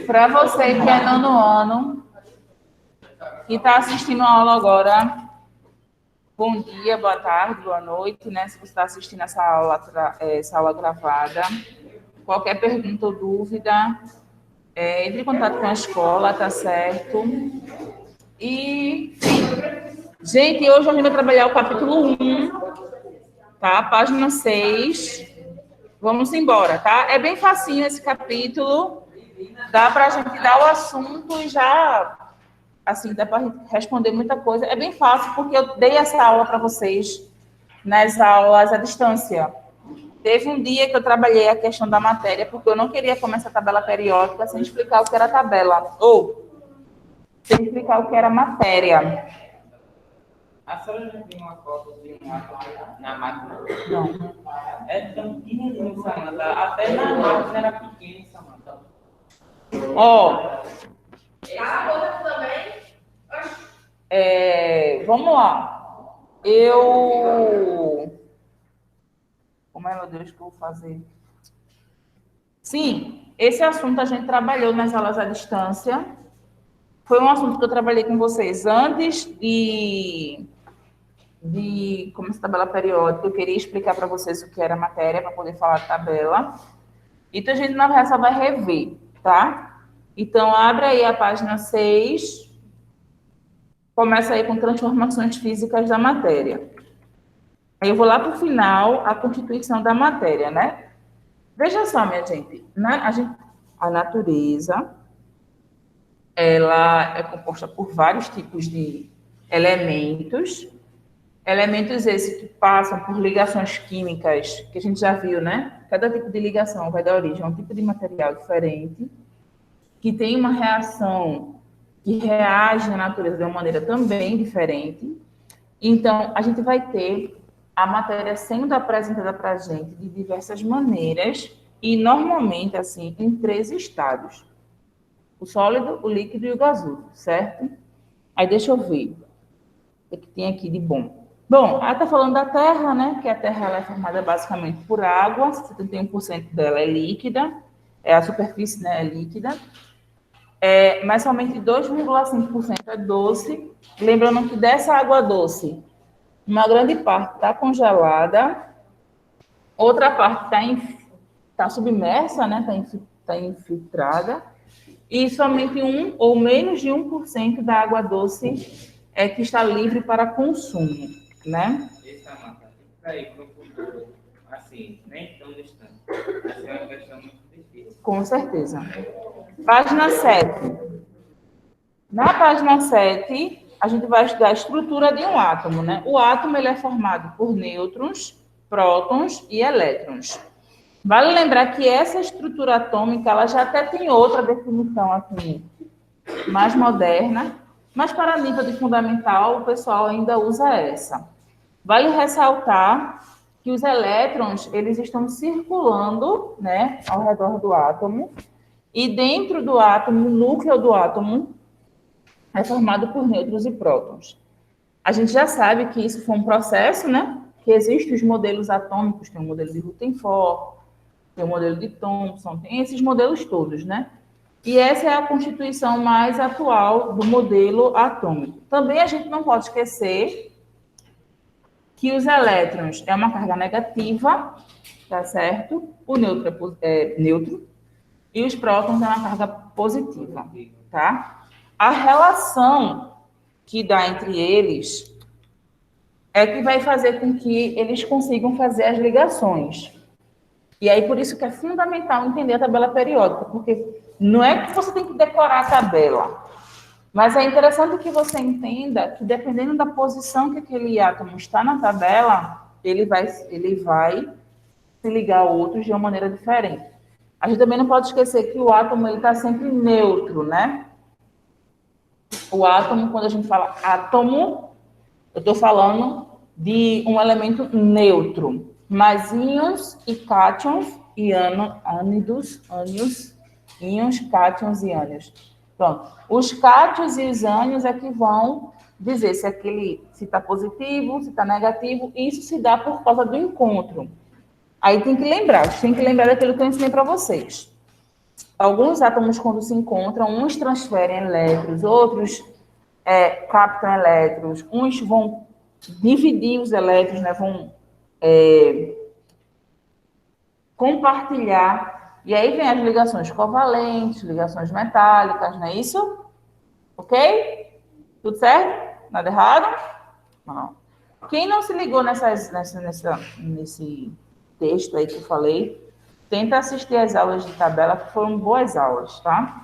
Para você que é nono ano e está assistindo a aula agora, bom dia, boa tarde, boa noite, né? Se você está assistindo essa aula gravada, qualquer pergunta ou dúvida, entre em contato com a escola, tá certo? E, gente, hoje a gente vai trabalhar o capítulo 1, tá? Página 6. Vamos embora, tá? É bem facinho esse capítulo. Dá para a gente dar o assunto e já, assim, dá para responder muita coisa. É bem fácil, porque eu dei essa aula para vocês nas aulas à distância. Teve um dia que eu trabalhei a questão da matéria, porque eu não queria começar a tabela periódica sem explicar o que era tabela. Ou sem explicar o que era matéria. A senhora já viu uma foto de um átomo na máquina? Não. É tão pequenininho, Samanta. Até na máquina era pequeno, Samanta. Ó. Vamos lá. Como é, meu Deus, que eu vou fazer? Sim, esse assunto a gente trabalhou nas aulas à distância. Foi um assunto que eu trabalhei com vocês antes de começar a tabela periódica. Eu queria explicar para vocês o que era matéria, para poder falar de tabela. Então, a gente, na verdade, só vai rever, tá? Então, abre aí a página 6. Começa aí com transformações físicas da matéria. Aí eu vou lá para o final, a constituição da matéria, né? Veja só, minha gente. A natureza, ela é composta por vários tipos de elementos. Elementos esses que passam por ligações químicas, que a gente já viu, né? Cada tipo de ligação vai dar origem a um tipo de material diferente, que tem uma reação que reage na natureza de uma maneira também diferente. Então, a gente vai ter a matéria sendo apresentada para a gente de diversas maneiras e, normalmente, assim, em 3 estados. O sólido, o líquido e o gasoso, certo? Aí, deixa eu ver o que tem aqui de bom. Bom, ela está falando da Terra, né? Que a Terra ela é formada basicamente por água, 71% dela é líquida, a superfície, né, é líquida, mas somente 2,5% é doce. Lembrando que dessa água doce, uma grande parte está congelada, outra parte tá submersa, né? Está infiltrada, e somente 1 ou menos de 1% da água doce é que está livre para consumo, né? Essa mata, para ir para o futuro, assim, nem tão distante. Essa é uma questão muito difícil. Com certeza. Página 7. Na página 7, a gente vai estudar a estrutura de um átomo, né? O átomo ele é formado por nêutrons, prótons e elétrons. Vale lembrar que essa estrutura atômica ela já até tem outra definição assim, mais moderna, mas para nível de fundamental o pessoal ainda usa essa. Vale ressaltar que os elétrons eles estão circulando, né, ao redor do átomo, e dentro do átomo, o núcleo do átomo é formado por nêutrons e prótons. A gente já sabe que isso foi um processo, né? Que existem os modelos atômicos, tem o modelo de Rutherford, tem o modelo de Thomson, tem esses modelos todos, né? E essa é a constituição mais atual do modelo atômico. Também a gente não pode esquecer que os elétrons é uma carga negativa, tá certo? O neutro é neutro e os prótons é uma carga positiva, tá? A relação que dá entre eles é que vai fazer com que eles consigam fazer as ligações. E aí, por isso que é fundamental entender a tabela periódica, porque não é que você tem que decorar a tabela, mas é interessante que você entenda que, dependendo da posição que aquele átomo está na tabela, ele vai se ligar a outros de uma maneira diferente. A gente também não pode esquecer que o átomo está sempre neutro, né? O átomo, quando a gente fala átomo, eu estou falando de um elemento neutro. Mas íons e cátions, ânidos, íons, cátions e ânions. Pronto. Os cátions e os ânions é que vão dizer se está positivo, se está negativo. Isso se dá por causa do encontro. Aí tem que lembrar, daquilo que eu ensinei para vocês. Alguns átomos, quando se encontram, uns transferem elétrons, outros captam elétrons, uns vão dividir os elétrons, né, vão compartilhar, e aí vem as ligações covalentes, ligações metálicas, não é isso? Ok? Tudo certo? Nada errado? Não. Quem não se ligou nesse texto aí que eu falei, tenta assistir as aulas de tabela, que foram boas aulas, tá?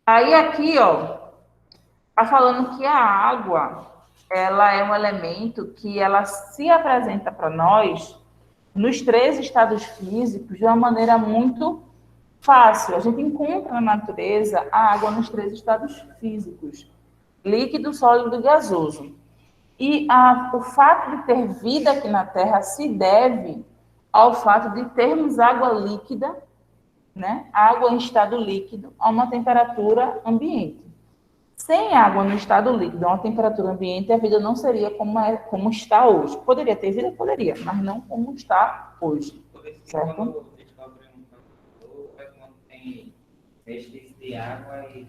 Aí aqui, ó, tá falando que a água, ela é um elemento que ela se apresenta para nós nos três estados físicos de uma maneira muito fácil. A gente encontra na natureza a água nos três estados físicos: líquido, sólido e gasoso. E o fato de ter vida aqui na Terra se deve ao fato de termos água líquida, né? Água em estado líquido, a uma temperatura ambiente. Sem água no estado líquido, a uma temperatura ambiente, a vida não seria como está hoje. Poderia ter vida? Poderia, mas não como está hoje. Certo? Quando descobrem um calor, quando tem resquício de água e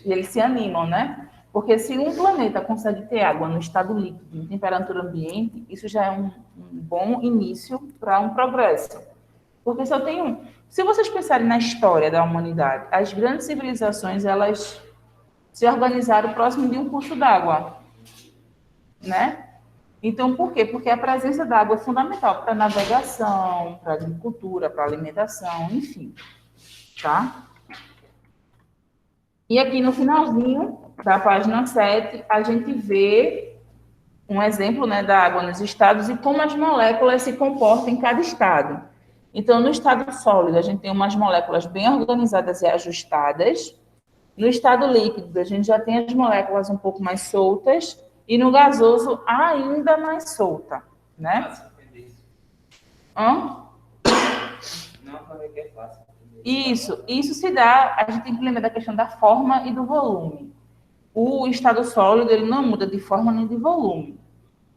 E eles se animam, né? Porque se um planeta consegue ter água no estado líquido, em temperatura ambiente, isso já é um bom início para um progresso. Porque se vocês pensarem na história da humanidade, as grandes civilizações, elas se organizaram próximo de um curso d'água, né? Então, por quê? Porque a presença da água é fundamental para a navegação, para a agricultura, para a alimentação, enfim, tá? E aqui no finalzinho da página 7, a gente vê um exemplo, né, da água nos estados e como as moléculas se comportam em cada estado. Então, no estado sólido, a gente tem umas moléculas bem organizadas e ajustadas. No estado líquido, a gente já tem as moléculas um pouco mais soltas. E no gasoso, ainda mais solta, né? fácil entender isso. Hã? Não, falei que é fácil entender Isso se dá, a gente tem que lembrar da questão da forma e do volume. O estado sólido, ele não muda de forma nem de volume.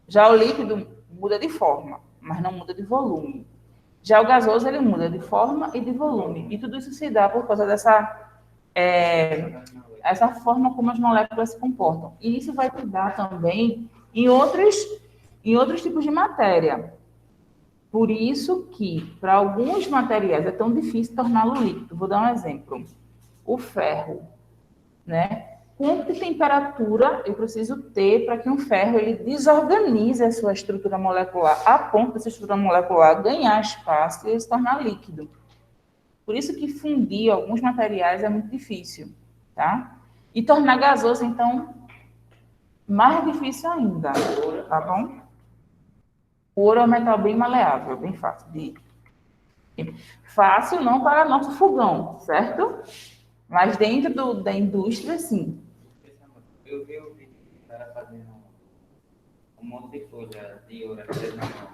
Já o líquido muda de forma, mas não muda de volume. Já o gasoso, ele muda de forma e de volume. E tudo isso se dá por causa essa forma como as moléculas se comportam. E isso vai te dar também em outros tipos de matéria. Por isso que, para alguns materiais, é tão difícil torná-lo líquido. Vou dar um exemplo. O ferro, né? Quanto de temperatura eu preciso ter para que um ferro ele desorganize a sua estrutura molecular, a ponto dessa estrutura molecular ganhar espaço e se tornar líquido. Por isso que fundir alguns materiais é muito difícil, tá? E tornar gasoso, então, mais difícil ainda, tá bom? O ouro é um metal bem maleável, bem fácil de... Fácil não para nosso fogão, certo? Mas dentro da indústria, sim. Eu vi o vídeo do cara fazendo um monte de folha de ouro assim na mão.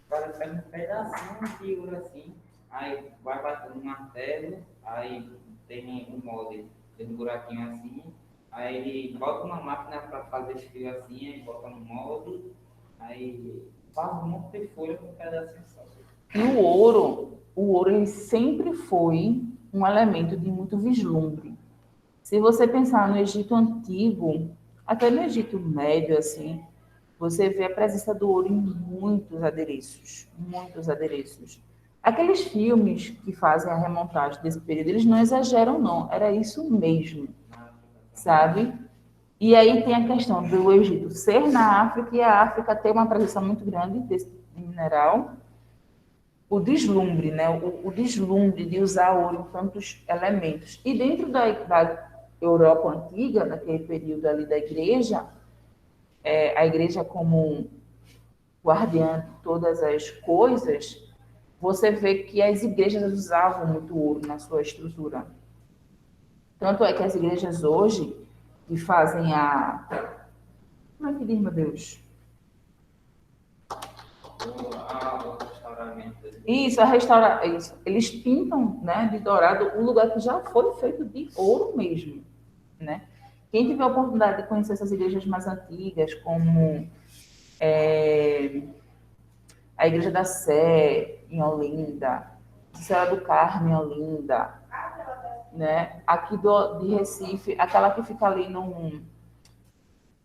O cara pega um pedacinho de ouro assim, aí vai batendo um martelo, aí tem um molde, tem um buraquinho assim, aí ele bota uma máquina para fazer fio assim, aí bota no molde, aí faz um monte de folha com um pedacinho só. E o ouro ele sempre foi um elemento de muito vislumbre. Se você pensar no Egito Antigo, até no Egito Médio, assim, você vê a presença do ouro em muitos adereços, muitos adereços. Aqueles filmes que fazem a remontagem desse período, eles não exageram, não. Era isso mesmo, sabe? E aí tem a questão do Egito ser na África e a África ter uma presença muito grande desse mineral. O deslumbre, né? O deslumbre de usar ouro em tantos elementos. E dentro da Europa antiga, naquele período ali da igreja, a igreja como guardiã de todas as coisas, você vê que as igrejas usavam muito ouro na sua estrutura. Tanto é que as igrejas hoje, que fazem como é que diz, meu Deus? O restauramento. Isso. Eles pintam, né, de dourado o lugar que já foi feito de ouro mesmo, né? Quem tiver a oportunidade de conhecer essas igrejas mais antigas, como a Igreja da Sé, em Olinda, Senhora do Carmo, em Olinda, né? Aqui de Recife, aquela que fica ali num...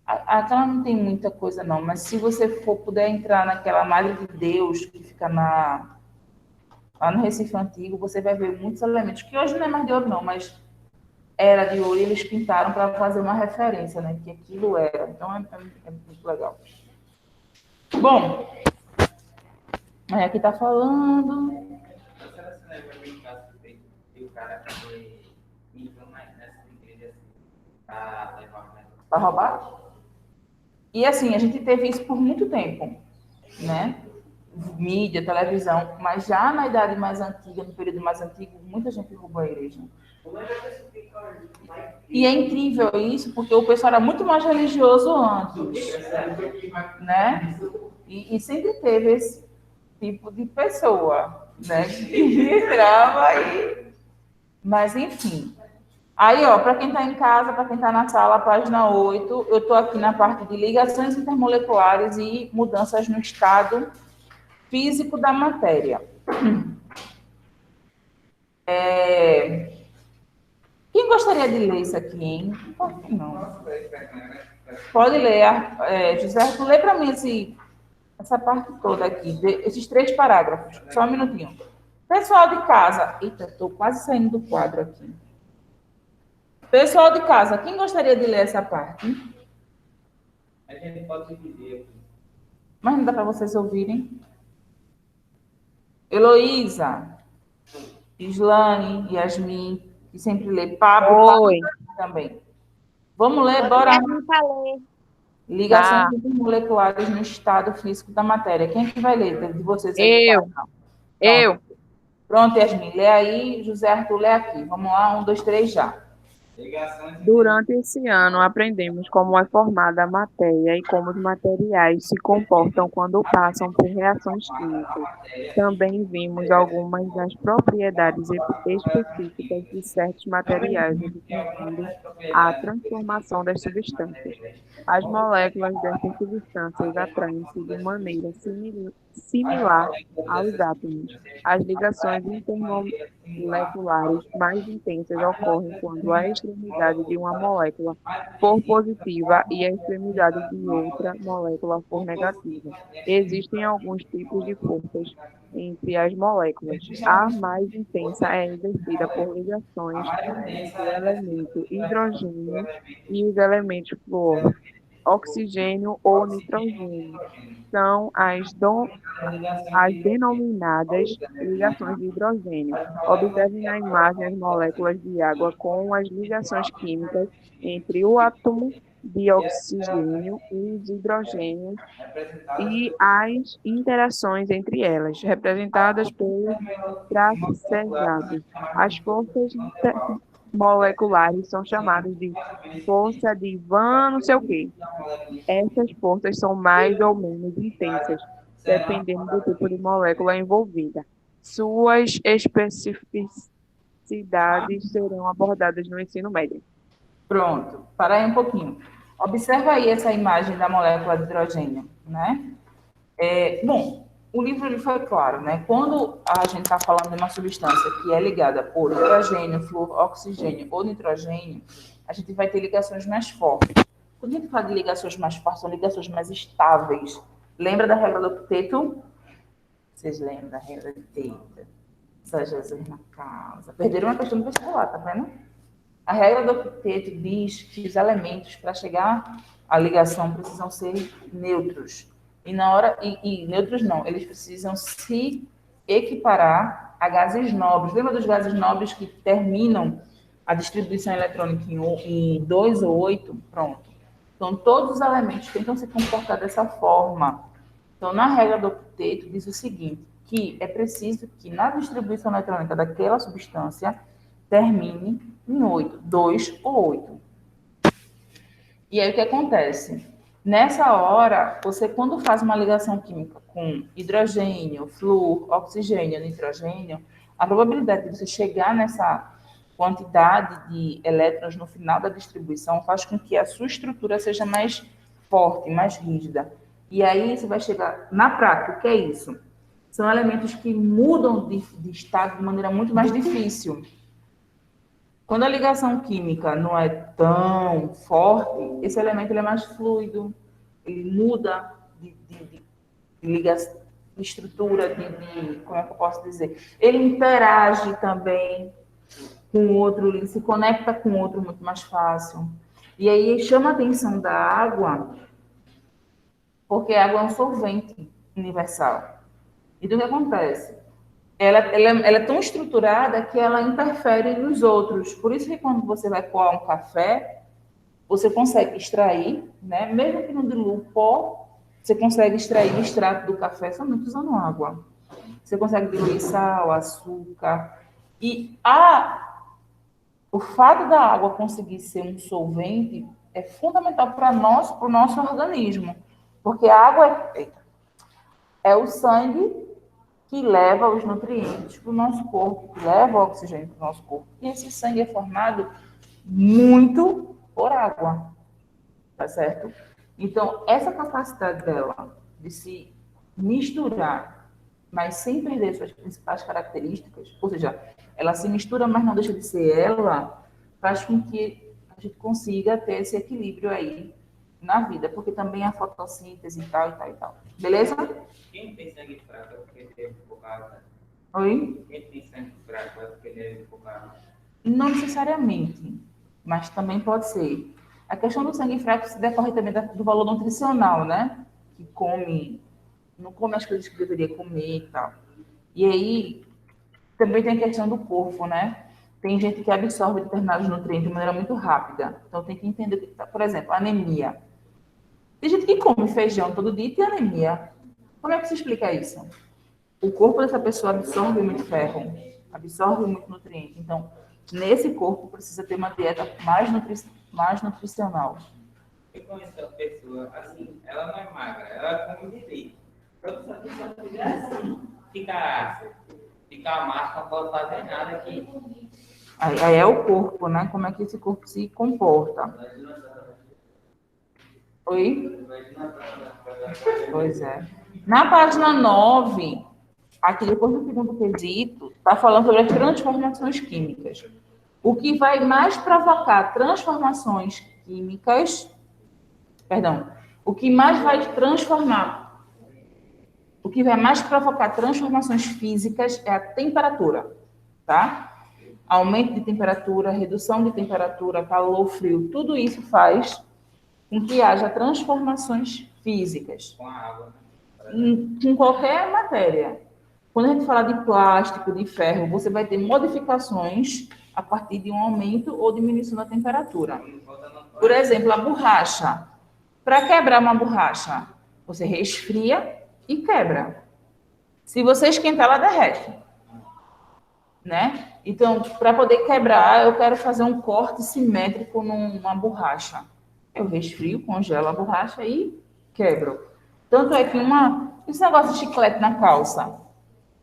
Aquela não tem muita coisa, não, mas se você puder entrar naquela Madre de Deus, que fica lá no Recife Antigo, você vai ver muitos elementos, que hoje não é mais de ouro, não, mas era de ouro e eles pintaram para fazer uma referência, né? Que aquilo era. Então, é muito legal. Bom, aqui está falando... Será que você lembra de um caso que o cara entrou nessa igreja assim, para levar para roubar? E assim, a gente teve isso por muito tempo, né? Mídia, televisão, mas já na idade mais antiga, no período mais antigo, muita gente roubou a igreja. E é incrível isso, porque o pessoal era muito mais religioso antes, né? E sempre teve esse tipo de pessoa, né? Que entrava aí. Mas, enfim. Aí, ó, para quem está em casa, para quem está na sala, página 8, eu estou aqui na parte de ligações intermoleculares e mudanças no estado físico da matéria. Quem gostaria de ler isso aqui, hein? Por que não? Pode ler. José, tu lê para mim essa parte toda aqui, esses 3 parágrafos. Só um minutinho. Pessoal de casa... Eita, estou quase saindo do quadro aqui. Pessoal de casa, quem gostaria de ler essa parte? A gente pode dividir aqui. Mas não dá para vocês ouvirem? Heloísa, Islane, Yasmin, que sempre lê. Pablo também. Vamos ler, bora. Ligações intermoleculares no estado físico da matéria. Quem é que vai ler de vocês aí? Eu. Pronto, Yasmin, lê aí. José Arthur, lê aqui. Vamos lá, 1, 2, 3, já. Durante esse ano, aprendemos como é formada a matéria e como os materiais se comportam quando passam por reações químicas. Também vimos algumas das propriedades específicas de certos materiais, incluindo a transformação das substâncias. As moléculas dessas substâncias atraem-se de maneira similar aos átomos. As ligações intermoleculares mais intensas ocorrem quando a extremidade de uma molécula for positiva e a extremidade de outra molécula for negativa. Existem alguns tipos de forças entre as moléculas. A mais intensa é exercida por ligações entre o elemento hidrogênio e os elementos flúor, oxigênio ou nitrogênio. São as denominadas ligações de hidrogênio. Observe na imagem as moléculas de água com as ligações químicas entre o átomo de oxigênio e os hidrogênios e as interações entre elas, representadas pelos tracejados. As forças moleculares são chamadas de força de Van não sei o quê. Essas forças são mais ou menos intensas, dependendo do tipo de molécula envolvida. Suas especificidades serão abordadas no ensino médio. Pronto, para aí um pouquinho. Observa aí essa imagem da molécula de hidrogênio, né? Bom, o livro ele foi claro, né? Quando a gente está falando de uma substância que é ligada por hidrogênio, flúor, oxigênio ou nitrogênio, a gente vai ter ligações mais fortes. Quando a gente fala de ligações mais fortes, são ligações mais estáveis. Lembra da regra do octeto? Vocês lembram da regra do octeto? São Jesus na causa. Perderam uma questão do vestibular, tá vendo? A regra do octeto diz que os elementos, para chegar à ligação, precisam ser neutros. E neutros não, eles precisam se equiparar a gases nobres. Lembra dos gases nobres que terminam a distribuição eletrônica em 2 ou 8? Pronto. Então, todos os elementos tentam se comportar dessa forma. Então, na regra do octeto, diz o seguinte, que é preciso que na distribuição eletrônica daquela substância termine em 8, 2 ou 8. E aí, o que acontece? Nessa hora, você, quando faz uma ligação química com hidrogênio, flúor, oxigênio, nitrogênio, a probabilidade de você chegar nessa quantidade de elétrons no final da distribuição faz com que a sua estrutura seja mais forte, mais rígida. E aí você vai chegar... Na prática, o que é isso? são elementos que mudam de estado de maneira muito mais difícil. Quando a ligação química não é tão forte, esse elemento ele é mais fluido, ele muda de ligação, de estrutura, como é que eu posso dizer? Ele interage também com o outro, ele se conecta com o outro muito mais fácil. E aí chama a atenção da água, porque a água é um solvente universal. Então, o que acontece? Ela é tão estruturada que ela interfere nos outros. Por isso que quando você vai coar um café, você consegue extrair, né? Mesmo que não dilua o pó, você consegue extrair o extrato do café somente usando água. Você consegue diluir sal, açúcar. E o fato da água conseguir ser um solvente é fundamental para nós, para o nosso organismo. Porque a água é o sangue que leva os nutrientes para o nosso corpo, que leva o oxigênio para o nosso corpo. E esse sangue é formado muito por água, tá certo? Então, essa capacidade dela de se misturar, mas sem perder suas principais características, ou seja, ela se mistura, mas não deixa de ser ela, faz com que a gente consiga ter esse equilíbrio aí na vida, porque também a fotossíntese e tal, e tal, e tal. Beleza? Quem tem sangue fraco é porque teve pouca água. Oi? Quem tem sangue fraco é porque teve pouca água. Não necessariamente, mas também pode ser. A questão do sangue fraco se decorre também do valor nutricional, né? Que não come as coisas que deveria comer e tal. E aí, também tem a questão do corpo, né? Tem gente que absorve determinados nutrientes de maneira muito rápida. Então, tem que entender, por exemplo, anemia. Tem gente que come feijão todo dia e tem anemia. Como é que se explica isso? O corpo dessa pessoa absorve muito ferro, absorve muito nutriente. Então, nesse corpo precisa ter uma dieta mais nutricional. Eu conheço uma pessoa, assim, ela não é magra, ela come direito. Só que se ela fizer assim, ficar magra, não pode fazer nada aqui. Aí é o corpo, né? Como é que esse corpo se comporta. Oi? Pois é. Na página 9, aqui depois do segundo quesito, está falando sobre as transformações químicas. O que vai mais provocar transformações químicas, o que mais vai transformar, o que vai mais provocar transformações físicas é a temperatura, tá? Aumento de temperatura, redução de temperatura, calor, frio, tudo isso faz com que haja transformações físicas. Com a água. Com qualquer matéria. Quando a gente fala de plástico, de ferro, você vai ter modificações a partir de um aumento ou diminuição da temperatura. Por exemplo, a borracha. Para quebrar uma borracha, você resfria e quebra. Se você esquentar, ela derrete. Né? Então, para poder quebrar, eu quero fazer um corte simétrico numa borracha. Eu resfrio, congelo a borracha e quebro. Tanto é que esse negócio de chiclete na calça.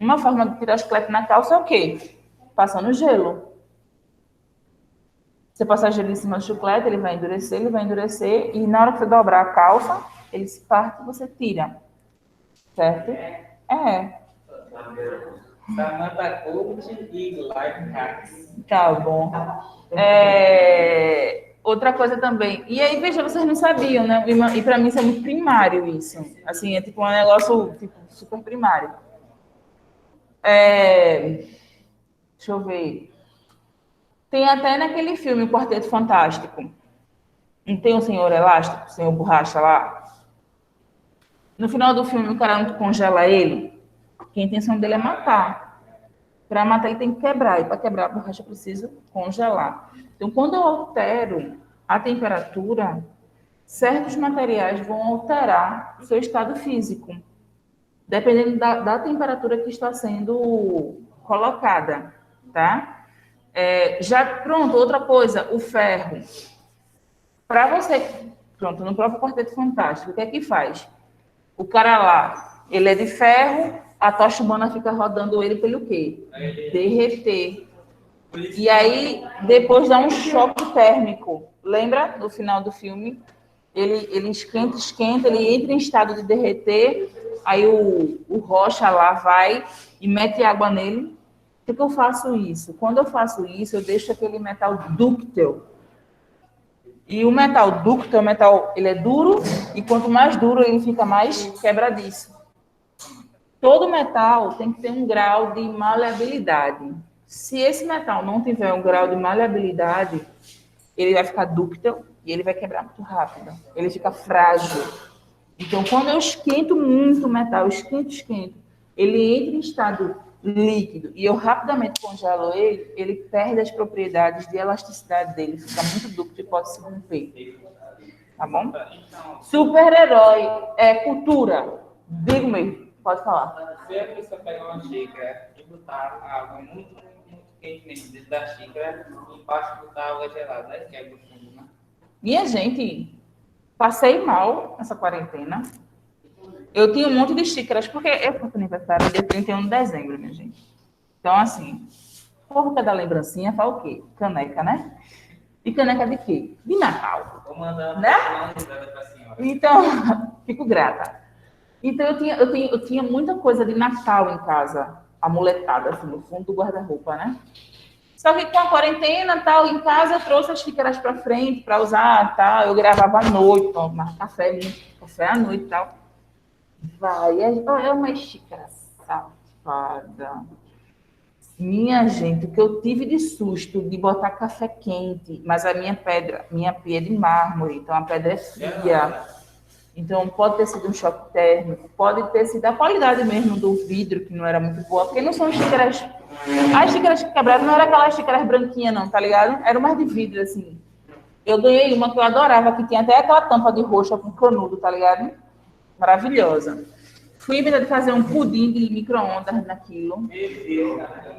Uma forma de tirar o chiclete na calça é o quê? Passando gelo. Você passar gelo em cima do chiclete, ele vai endurecer, e na hora que você dobrar a calça, ele se parte e você tira. Certo? É. Samantha Coach e Life Hacks. Tá bom. Outra coisa também. E aí, veja, vocês não sabiam, né? E para mim isso é muito primário, isso. Assim, é tipo um negócio tipo, super primário. Deixa eu ver. Tem até naquele filme, o Quarteto Fantástico. Não tem o Senhor Elástico, o Senhor Borracha lá? No final do filme, o cara não congela ele, porque a intenção dele é matar. Para matar, ele tem que quebrar. E para quebrar a borracha, precisa congelar. Então, quando eu altero a temperatura, certos materiais vão alterar o seu estado físico, dependendo da temperatura que está sendo colocada, tá? Pronto, outra coisa, o ferro. Para você, pronto, no próprio Quarteto Fantástico, o que é que faz? O cara lá, ele é de ferro, a tocha humana fica rodando ele pelo quê? Derreter. E aí, depois dá um choque térmico. Lembra, no final do filme? Ele esquenta, ele entra em estado de derreter, aí o rocha lá vai e mete água nele. Por que eu faço isso? Quando eu faço isso, eu deixo aquele metal dúctil. E o metal dúctil, o metal, ele é duro, e quanto mais duro, ele fica mais quebradiço. Todo metal tem que ter um grau de maleabilidade. Se esse metal não tiver um grau de maleabilidade, ele vai ficar dúctil e ele vai quebrar muito rápido. Ele fica frágil. Então, quando eu esquento muito o metal, esquento, ele entra em estado líquido e eu rapidamente congelo ele, ele perde as propriedades de elasticidade dele, fica muito dúctil e pode se romper. Tá bom? Super-herói é cultura. Diga-me, pode falar. Se a pessoa pegar uma xícara e botar água muito quente mesmo dentro da xícara, embaixo botar água gelada, né? Que é o fundo, né? Minha gente, passei mal essa quarentena. Eu tinha um monte de xícaras, porque eu fui pro aniversário dia 31 de dezembro, minha gente. Então, assim, o povo quer dar lembrancinha, fala o quê? Caneca, né? E caneca de quê? De Natal. Vou mandar né? para a senhora. Então, fico grata. Então, eu tinha muita coisa de Natal em casa, amuletada, assim, no fundo do guarda-roupa, né? Só que com a quarentena, tal, em casa, eu trouxe as xícaras para frente para usar, tal. Eu gravava à noite, tomava café à noite e tal. Vai, é uma xícara safada. Minha gente, o que eu tive de susto de botar café quente, mas a minha pia é de mármore, então a pedra é fria. Então pode ter sido um choque térmico, pode ter sido a qualidade mesmo do vidro, que não era muito boa, porque não são xícaras. As xícaras que quebraram não eram aquelas xícaras branquinhas, não, tá ligado? Era mais de vidro, assim. Eu ganhei uma que eu adorava, que tinha até aquela tampa de roxa com canudo, tá ligado? Maravilhosa. Fui inventar de fazer um pudim de micro-ondas naquilo.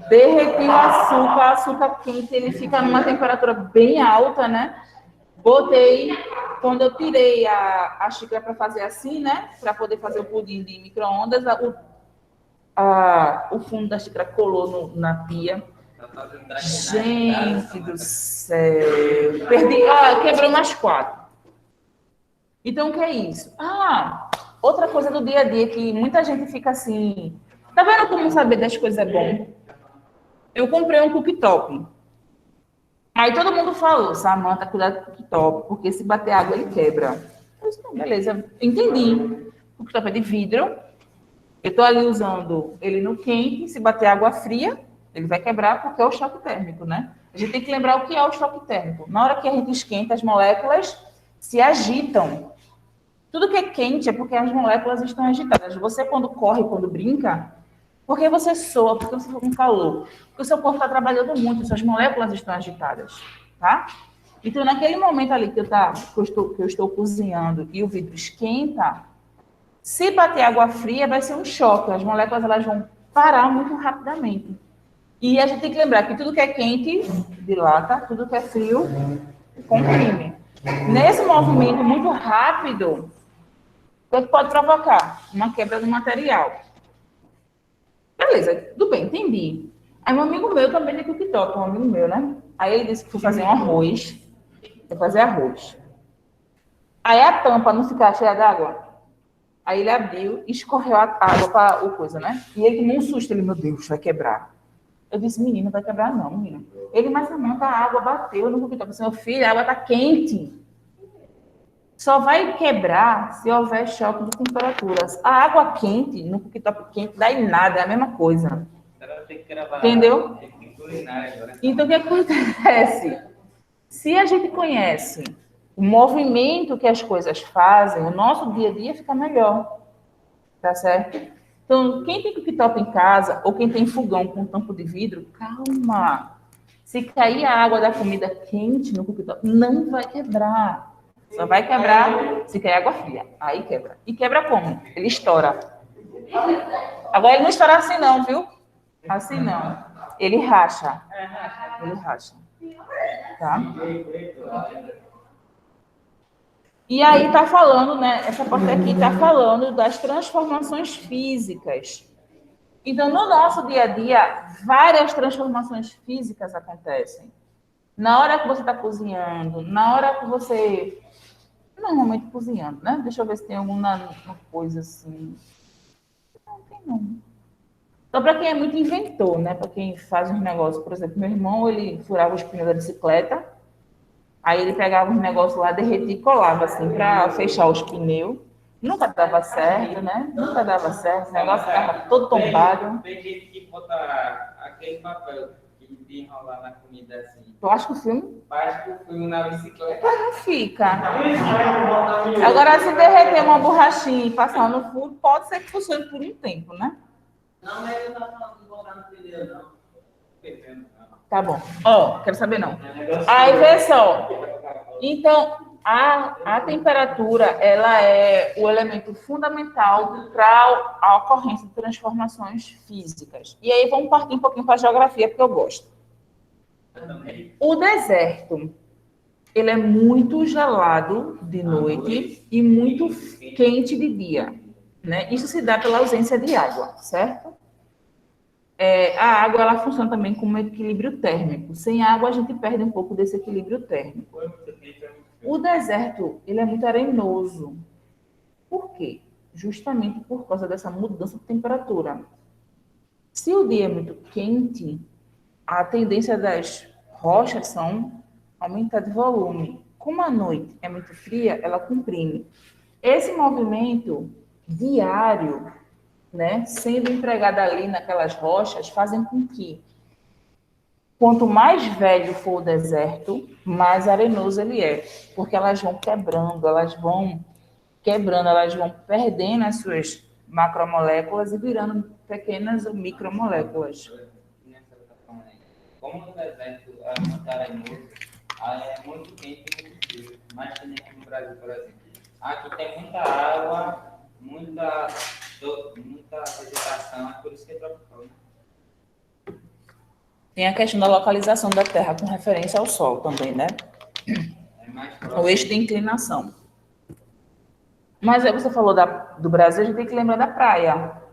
Derreti o açúcar quente, ele fica numa temperatura bem alta, né? Botei, quando eu tirei a xícara para fazer assim, né? Para poder fazer o pudim de micro-ondas, o fundo da xícara colou na pia. Gente do céu. Perdi, quebrou mais 4. Então, o que é isso? Outra coisa do dia a dia que muita gente fica assim, tá vendo como saber das coisas é bom? Eu comprei um cooktop. Aí todo mundo falou, Samanta, cuidado com o cooktop, porque se bater água ele quebra. Eu disse, beleza, entendi. O cooktop é de vidro. Eu tô ali usando ele no quente, se bater água fria, ele vai quebrar porque é o choque térmico, né? A gente tem que lembrar o que é o choque térmico. Na hora que a gente esquenta, as moléculas se agitam. Tudo que é quente é porque as moléculas estão agitadas. Você, quando corre, quando brinca, porque você soa, porque você está com calor, porque o seu corpo está trabalhando muito, suas moléculas estão agitadas, tá? Então, naquele momento ali que eu estou cozinhando e o vidro esquenta, se bater água fria, vai ser um choque. As moléculas elas vão parar muito rapidamente. E a gente tem que lembrar que tudo que é quente dilata, tudo que é frio comprime. Nesse movimento muito rápido, o que pode provocar? Uma quebra do material. Beleza, tudo bem, entendi. Aí um amigo meu também tem cooktop, um amigo meu, né? Aí ele disse que foi fazer um arroz. Foi fazer arroz. Aí a tampa não ficar cheia d'água. Aí ele abriu e escorreu a água para o coisa, né? E ele tomou um susto. Ele, meu Deus, vai quebrar. Eu disse, menino, vai quebrar não, menino. Ele, mas Samanta, a água bateu no cooktop. Eu disse, meu filho, a água tá quente. Só vai quebrar se houver choque de temperaturas. A água quente, no cooktop quente, dá em nada, é a mesma coisa. Entendeu? Então, o que acontece? Se a gente conhece o movimento que as coisas fazem, o nosso dia a dia fica melhor. Tá certo? Então, quem tem cooktop em casa, ou quem tem fogão com tampo de vidro, calma. Se cair a água da comida quente no cooktop, não vai quebrar. Só vai quebrar se cair água fria. Aí quebra. E quebra como? Ele estoura. Agora, ele não estoura assim não, viu? Assim não. Ele racha. Ele racha. Tá? E aí tá falando, né? Essa parte aqui tá falando das transformações físicas. Então, no nosso dia a dia, várias transformações físicas acontecem. Na hora que você está cozinhando, na hora que você... Normalmente cozinhando, né? Deixa eu ver se tem alguma coisa assim. tem não. Então, para quem é muito inventor, né? Para quem faz uns negócios, por exemplo, meu irmão, ele furava os pneus da bicicleta, aí ele pegava uns negócios lá, derretia e colava, assim, para fechar os pneus. Nunca dava certo, né? Nunca dava certo, o negócio ficava todo tombado. Tem gente que bota aquele papel que enrolar na comida assim. Tu acha que o filme Faz que o fio na bicicleta. não fica? Agora, se derreter uma borrachinha e passar no furo, pode ser que funcione por um tempo, né? Não, mas eu não tô falando de botar no pneu, não. Tá bom. Ó, quero saber não. Aí, vê só. Então, a temperatura, ela é o elemento fundamental para a ocorrência de transformações físicas. E aí, vamos partir um pouquinho para a geografia, porque eu gosto. O deserto, ele é muito gelado de noite e muito quente de dia, né? Isso se dá pela ausência de água, certo? A água, ela funciona também como equilíbrio térmico. Sem água, a gente perde um pouco desse equilíbrio térmico. O deserto, ele é muito arenoso. Por quê? Justamente por causa dessa mudança de temperatura. Se o dia é muito quente, a tendência das rochas são aumentar de volume. Como a noite é muito fria, ela comprime. Esse movimento diário, né, sendo empregado ali naquelas rochas, fazem com que, quanto mais velho for o deserto, mais arenoso ele é, porque elas vão quebrando, elas vão perdendo as suas macromoléculas e virando pequenas micromoléculas. Como no deserto é muito arenoso, aí é muito quente e muito frio. Mas que nem aqui no Brasil, por exemplo. Aqui tem muita água, muita vegetação, é por isso que é tropical. Né? Tem a questão da localização da Terra com referência ao Sol também, né? É mais próximo. O eixo de inclinação. Mas aí você falou do Brasil, a gente tem que lembrar da praia,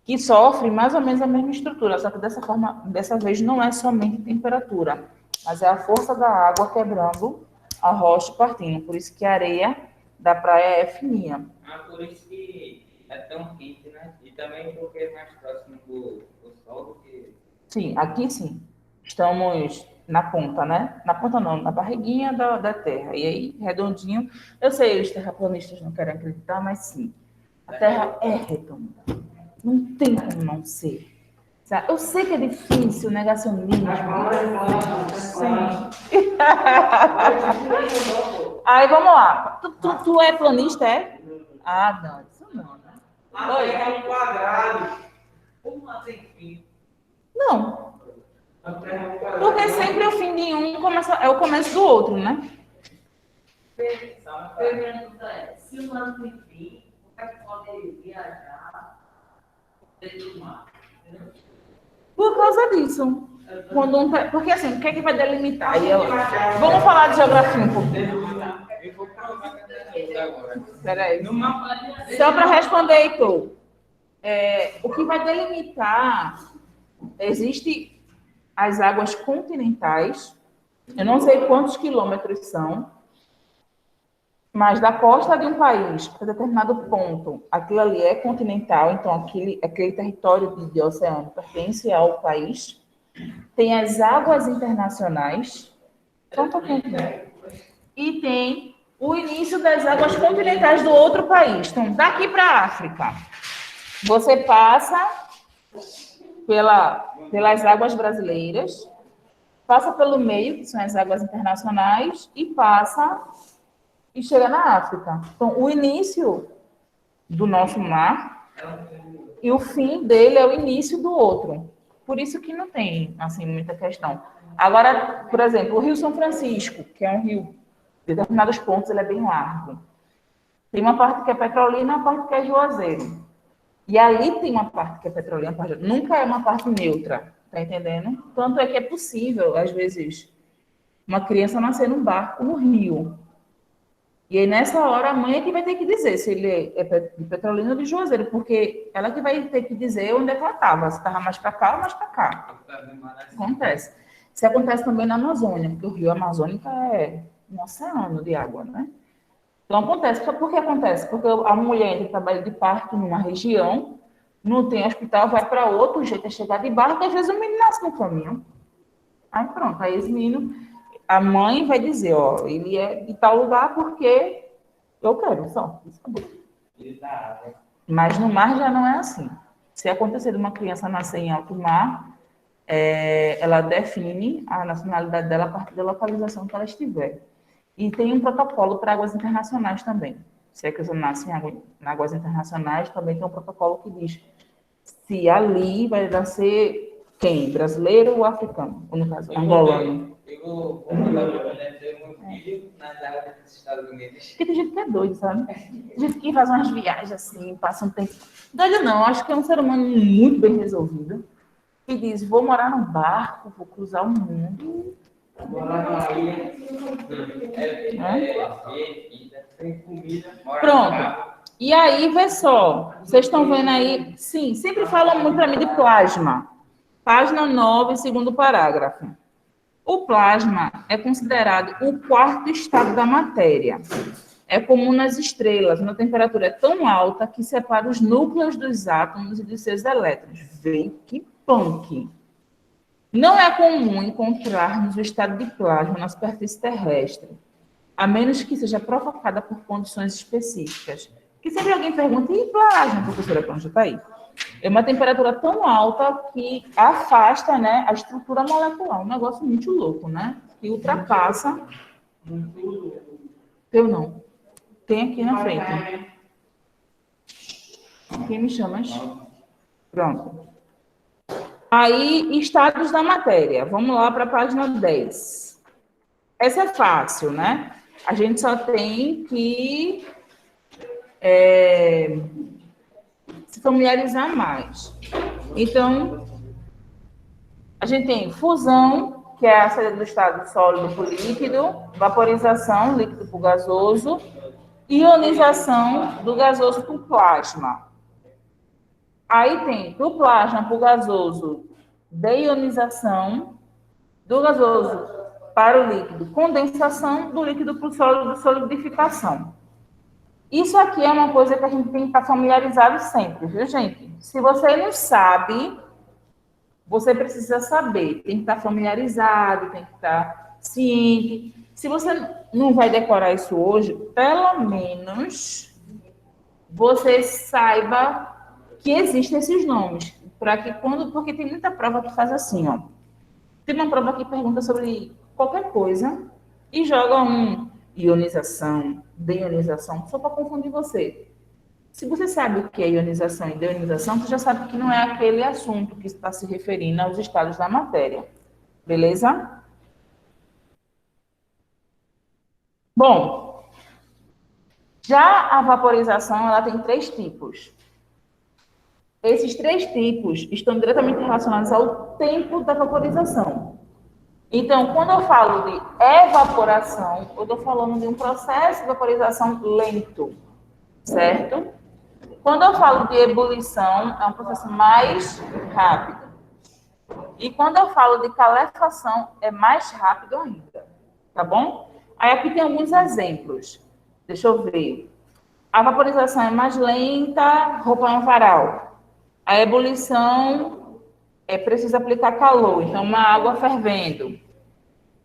que sofre mais ou menos a mesma estrutura, só que dessa vez não é somente temperatura, mas é a força da água quebrando a rocha e partindo. Por isso que a areia da praia é fininha. Por isso que é tão quente, né? E também porque é mais próximo do Sol do que... Sim, aqui sim. Estamos na ponta, né? Na ponta não, na barriguinha da Terra. E aí, redondinho. Eu sei, os terraplanistas não querem acreditar, mas sim. A Terra é redonda. Não tem como não ser. Eu sei que é difícil, negacionismo. Sim. Aí, vamos lá. Tu é planista, é? Ah, não. Isso não, né? A Terra é um quadrado. Como assim, fim? Não. Porque sempre o fim de um é o começo do outro, né? Pergunta é, se o ano tem fim, como é que pode viajar dentro do mar? Por causa disso. Porque assim, o que é que vai delimitar? Vamos falar de geografia um pouquinho. Eu vou provar que agora. Peraí. Só para responder, Heitor. O que vai delimitar, existe as águas continentais, eu não sei quantos quilômetros são, mas da costa de um país, para determinado ponto, aquilo ali é continental, então aquele território de oceano pertence ao país. Tem as águas internacionais, só um pouquinho aqui, e tem o início das águas continentais do outro país. Então, daqui para a África, você passa pelas águas brasileiras, passa pelo meio, que são as águas internacionais, e chega na África. Então, o início do nosso mar e o fim dele é o início do outro. Por isso que não tem, assim, muita questão. Agora, por exemplo, o Rio São Francisco, que é um rio, em determinados pontos, ele é bem largo. Tem uma parte que é Petrolina e uma parte que é Juazeiro. E ali tem uma parte que é Petrolina, nunca é uma parte neutra, tá entendendo? Tanto é que é possível, às vezes, uma criança nascer num barco no rio. E aí, nessa hora, a mãe é que vai ter que dizer se ele é de Petrolina ou de Juazeiro, porque ela que vai ter que dizer onde é que ela estava, se estava mais para cá ou mais para cá. Acontece. Isso acontece também na Amazônia, porque o rio Amazônica é um oceano de água, né? Então, acontece. Por que acontece? Porque a mulher entra em trabalho de parto numa região, não tem hospital, vai para outro jeito, é chegar de barco, às vezes o menino nasce no caminho. Aí pronto, aí esse menino, a mãe vai dizer, ó, ele é de tal lugar porque eu quero, só. Isso acabou. Mas no mar já não é assim. Se acontecer de uma criança nascer em alto mar, ela define a nacionalidade dela a partir da localização que ela estiver. E tem um protocolo para águas internacionais também. Se a criança nasce em águas internacionais, também tem um protocolo que diz se ali vai nascer quem? Brasileiro ou africano? Ou, no caso, angolano. Eu vou mandar meu filho nas águas dos Estados Unidos. Porque tem gente que é doido, sabe? Tem gente que faz umas viagens assim, passa um tempo. Doido não, acho que é um ser humano muito bem resolvido. Que diz, vou morar num barco, vou cruzar o mundo. Morar na ilha. Tem comida. Pronto. E aí, vê só. Vocês estão vendo aí? Sim, sempre falam muito para mim de plasma. Página 9, segundo parágrafo. O plasma é considerado o quarto estado da matéria. É comum nas estrelas, onde a temperatura é tão alta que separa os núcleos dos átomos e dos seus elétrons. Vê que punk! Não é comum encontrarmos o estado de plasma na superfície terrestre, a menos que seja provocada por condições específicas. Que sempre alguém pergunta, e plasma, professora, para onde está aí? É uma temperatura tão alta que afasta, né, a estrutura molecular. Um negócio muito louco, né? Que ultrapassa. Eu não. Tem aqui na frente. Quem me chama? Pronto. Aí, estados da matéria. Vamos lá para a página 10. Essa é fácil, né? A gente só tem que se familiarizar mais. Então, a gente tem fusão, que é a saída do estado sólido para o líquido, vaporização, líquido para o gasoso, ionização do gasoso para o plasma. Aí tem do plasma para o gasoso, deionização, do gasoso para o líquido, condensação, do líquido para o sólido, solidificação. Isso aqui é uma coisa que a gente tem que estar familiarizado sempre, viu, gente? Se você não sabe, você precisa saber. Tem que estar familiarizado, tem que estar ciente. Se você não vai decorar isso hoje, pelo menos você saiba que existem esses nomes. Porque tem muita prova que faz assim, ó. Tem uma prova que pergunta sobre qualquer coisa e joga ionização, deionização, só para confundir você. Se você sabe o que é ionização e deionização, você já sabe que não é aquele assunto que está se referindo aos estados da matéria. Beleza? Bom, já a vaporização, ela tem 3 tipos. Esses 3 tipos estão diretamente relacionados ao tempo da vaporização. Então, quando eu falo de evaporação, eu estou falando de um processo de vaporização lento, certo? Quando eu falo de ebulição, é um processo mais rápido. E quando eu falo de calefação, é mais rápido ainda, tá bom? Aí aqui tem alguns exemplos. Deixa eu ver. A vaporização é mais lenta, roupa no varal. A ebulição é preciso aplicar calor, então uma água fervendo.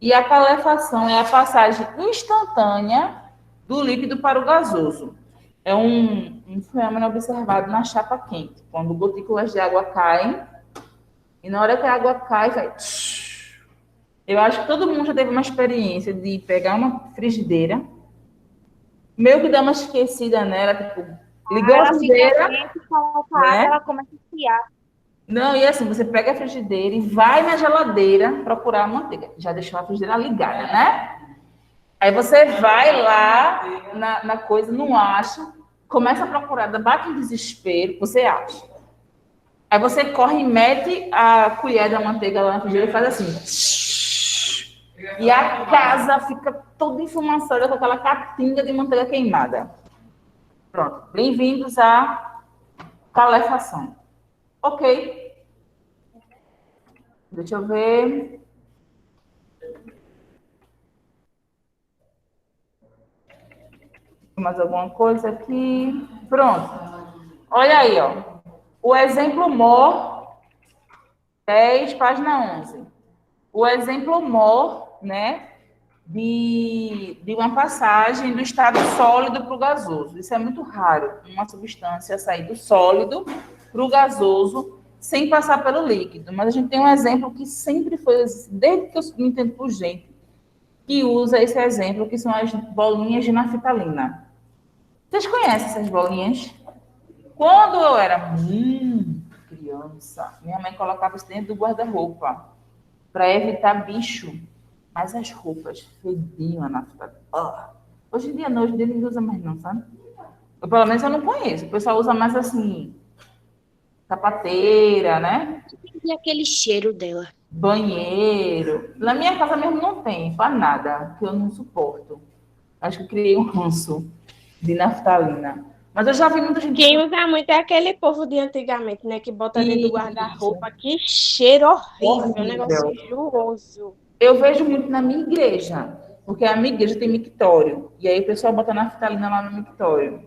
E a calefação é a passagem instantânea do líquido para o gasoso. É um fenômeno observado na chapa quente, quando gotículas de água caem, e na hora que a água cai, vai... Eu acho que todo mundo já teve uma experiência de pegar uma frigideira, meio que dar uma esquecida nela, tipo, ligou a frigideira, né? Ela começa a esfriar. Não, e assim, você pega a frigideira e vai na geladeira procurar a manteiga. Já deixou a frigideira ligada, né? Aí você vai lá na coisa, não acha, começa a procurar, bate um desespero, você acha. Aí você corre e mete a colher da manteiga lá na frigideira e faz assim. E a casa fica toda enfumaçada com aquela catinga de manteiga queimada. Pronto. Bem-vindos à calefação. Ok. Deixa eu ver. Mais alguma coisa aqui? Pronto. Olha aí, ó. O exemplo mor, 10, página 11. O exemplo mor, né, de uma passagem do estado sólido para o gasoso. Isso é muito raro, uma substância sair do sólido para o gasoso sem passar pelo líquido. Mas a gente tem um exemplo que sempre foi, desde que eu me entendo por gente, que usa esse exemplo, que são as bolinhas de naftalina. Vocês conhecem essas bolinhas? Quando eu era muito criança, minha mãe colocava isso dentro do guarda-roupa para evitar bicho. Mas as roupas fediam a naftalina. Hoje em dia não, hoje em dia ninguém usa mais não, sabe? Eu, pelo menos eu não conheço. O pessoal usa mais assim, sapateira, né? E aquele cheiro dela. Banheiro. Na minha casa mesmo não tem, para nada, que eu não suporto. Acho que eu criei um ranço de naftalina. Mas eu já vi muita gente... Quem usa muito é aquele povo de antigamente, né? Que bota dentro do guarda-roupa. Que cheiro horrível, um negócio enjooso. Eu vejo muito na minha igreja, porque a minha igreja tem mictório. E aí o pessoal bota naftalina lá no mictório.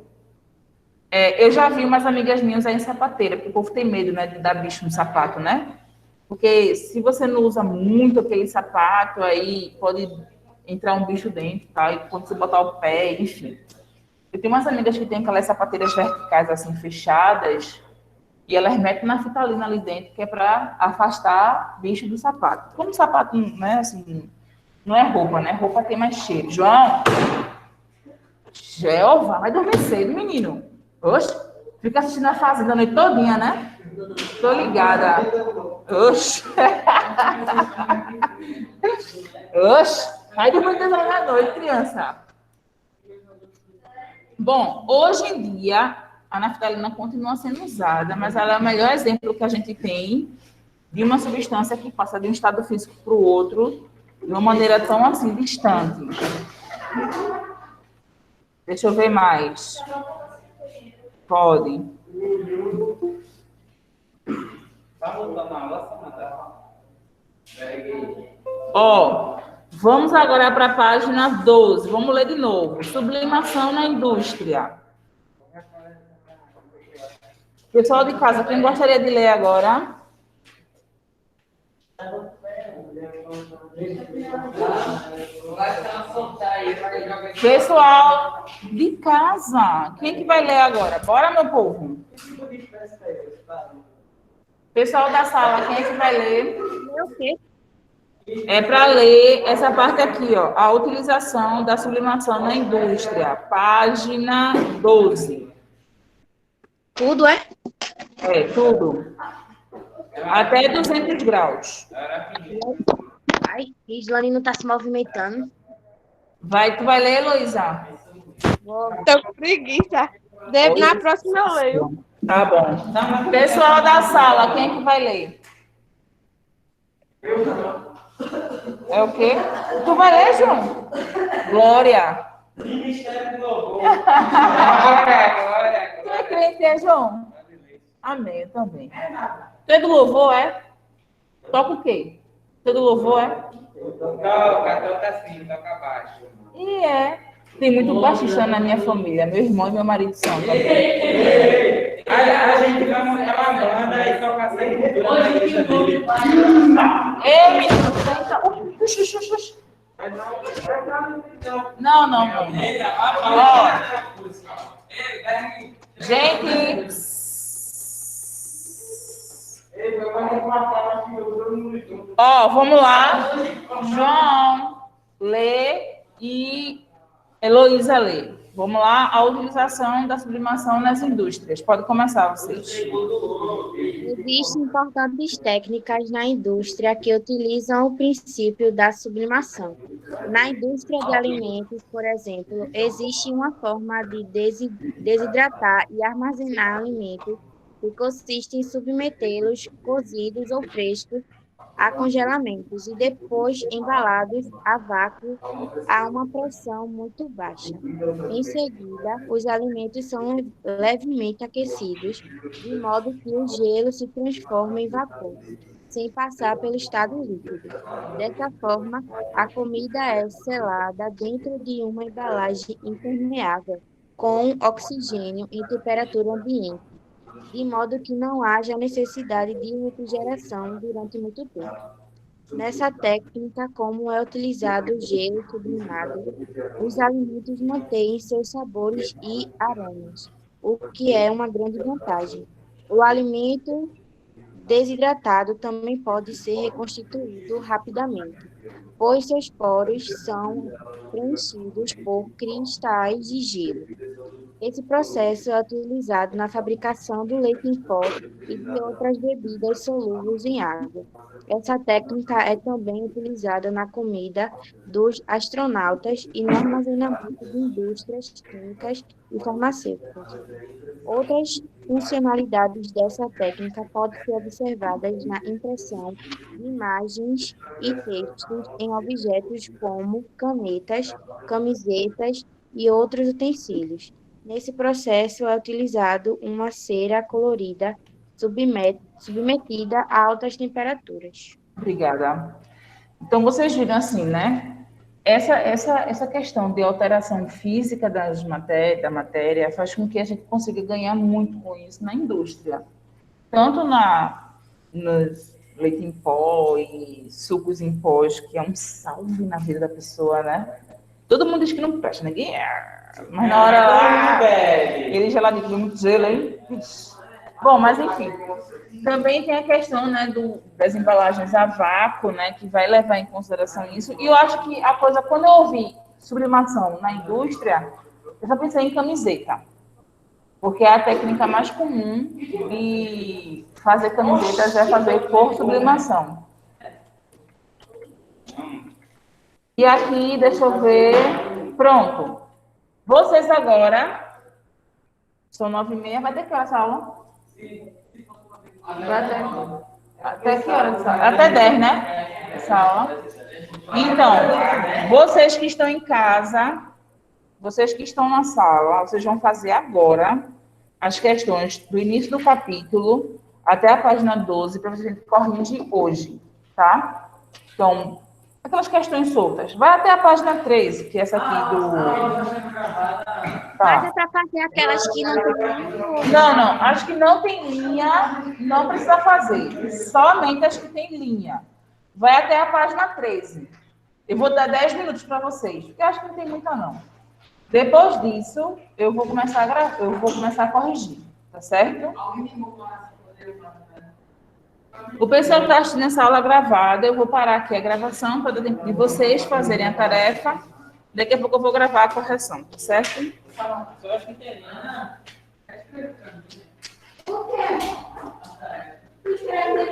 Eu já vi umas amigas minhas aí em sapateira, porque o povo tem medo, né, de dar bicho no sapato, né? Porque se você não usa muito aquele sapato, aí pode entrar um bicho dentro, tá? E quando você botar o pé, enfim. Eu tenho umas amigas que têm aquelas sapateiras verticais assim, fechadas, e elas metem naftalina ali dentro, que é para afastar bicho do sapato. Como o sapato, né, assim, não é roupa, né? Roupa tem mais cheiro. João, Jeová, vai dormir cedo, menino. Oxe, fica assistindo a Fazenda a noite todinha, né? Tô ligada. Oxe. Oxe, vai dormir 10 horas da noite, criança. Bom, hoje em dia, a naftalina continua sendo usada, mas ela é o melhor exemplo que a gente tem de uma substância que passa de um estado físico para o outro de uma maneira tão assim distante. Deixa eu ver mais. Pode. Tá voltando a aula, Samanta? Ó, vamos agora para a página 12. Vamos ler de novo. Sublimação na indústria. Pessoal de casa, quem gostaria de ler agora? Pessoal de casa, quem que vai ler agora? Bora, meu povo. Pessoal da sala, quem é que vai ler? O quê? É para ler essa parte aqui, ó. A utilização da sublimação na indústria. Página 12. Tudo é? É, tudo. Até 200 graus. Ai, Islane não tá se movimentando. Tu vai ler, Heloísa? Tô com preguiça. Na próxima eu leio. Tá bom. Pessoal da sala, quem é que vai ler? É o quê? Tu vai ler, João? Glória. Ministério do Louvor. Glória. Tu é crente, João? Amém, eu também. Tu é do louvor, é? Toca o quê? Tu é do louvor, é? Toca assim, toca baixo. E é. Tem muito baixista na minha família. Meu irmão e meu marido são também. A gente vai montar uma banda e tocar essa cultura na igreja dele. Ei, menino, Não. Ó, gente. Ó, vamos lá. João, lê e Heloísa lê. Vamos lá, a utilização da sublimação nas indústrias. Pode começar, vocês. Existem importantes técnicas na indústria que utilizam o princípio da sublimação. Na indústria de alimentos, por exemplo, existe uma forma de desidratar e armazenar alimentos que consiste em submetê-los cozidos ou frescos a congelamentos e depois embalados a vácuo a uma pressão muito baixa. Em seguida, os alimentos são levemente aquecidos, de modo que o gelo se transforma em vapor, sem passar pelo estado líquido. Dessa forma, a comida é selada dentro de uma embalagem impermeável, com oxigênio em temperatura ambiente. de modo que não haja necessidade de refrigeração durante muito tempo. Nessa técnica, como é utilizado o gelo sublimado, os alimentos mantêm seus sabores e aromas, o que é uma grande vantagem. O alimento desidratado também pode ser reconstituído rapidamente, pois seus poros são preenchidos por cristais de gelo. Esse processo é utilizado na fabricação do leite em pó e de outras bebidas solúveis em água. Essa técnica é também utilizada na comida dos astronautas e no armazenamento de indústrias químicas e farmacêuticas. Outras funcionalidades dessa técnica podem ser observadas na impressão de imagens e textos em objetos como canetas, camisetas e outros utensílios. Nesse processo é utilizado uma cera colorida submetida a altas temperaturas. Obrigada. Então, vocês viram assim, né? Essa questão de alteração física da matéria faz com que a gente consiga ganhar muito com isso na indústria. Tanto nos leite em pó e sucos em pós, que é um salve na vida da pessoa, né? Todo mundo diz que não presta, ninguém mas na hora lá, ele geladinho, muito gelo, hein? Bom, mas enfim. Também tem a questão, né, das embalagens a vácuo, né, que vai levar em consideração isso. E eu acho que a coisa, quando eu ouvi sublimação na indústria, eu só pensei em camiseta. Porque é a técnica mais comum de fazer camisetas é fazer por sublimação. E aqui, deixa eu ver. Pronto. Vocês agora, são 9h30, vai ter que essa aula? Até que hora? Até 10, né? Essa aula. Então, vocês que estão em casa, vocês que estão na sala, vocês vão fazer agora as questões do início do capítulo até a página 12, para você corrigir hoje, tá? Então, aquelas questões soltas. Vai até a página 13, que é essa aqui do... Mas é para fazer aquelas que não tem Não. As que não tem linha, não precisa fazer. Somente as que tem linha. Vai até a página 13. Eu vou dar 10 minutos para vocês, porque acho que não tem muita, não. Depois disso, eu vou começar a corrigir, tá certo? O pessoal que está assistindo essa aula gravada, eu vou parar aqui a gravação para dar tempo de vocês fazerem a tarefa. Daqui a pouco eu vou gravar a correção, tá certo? Eu acho que tem, né? O quê? Escreve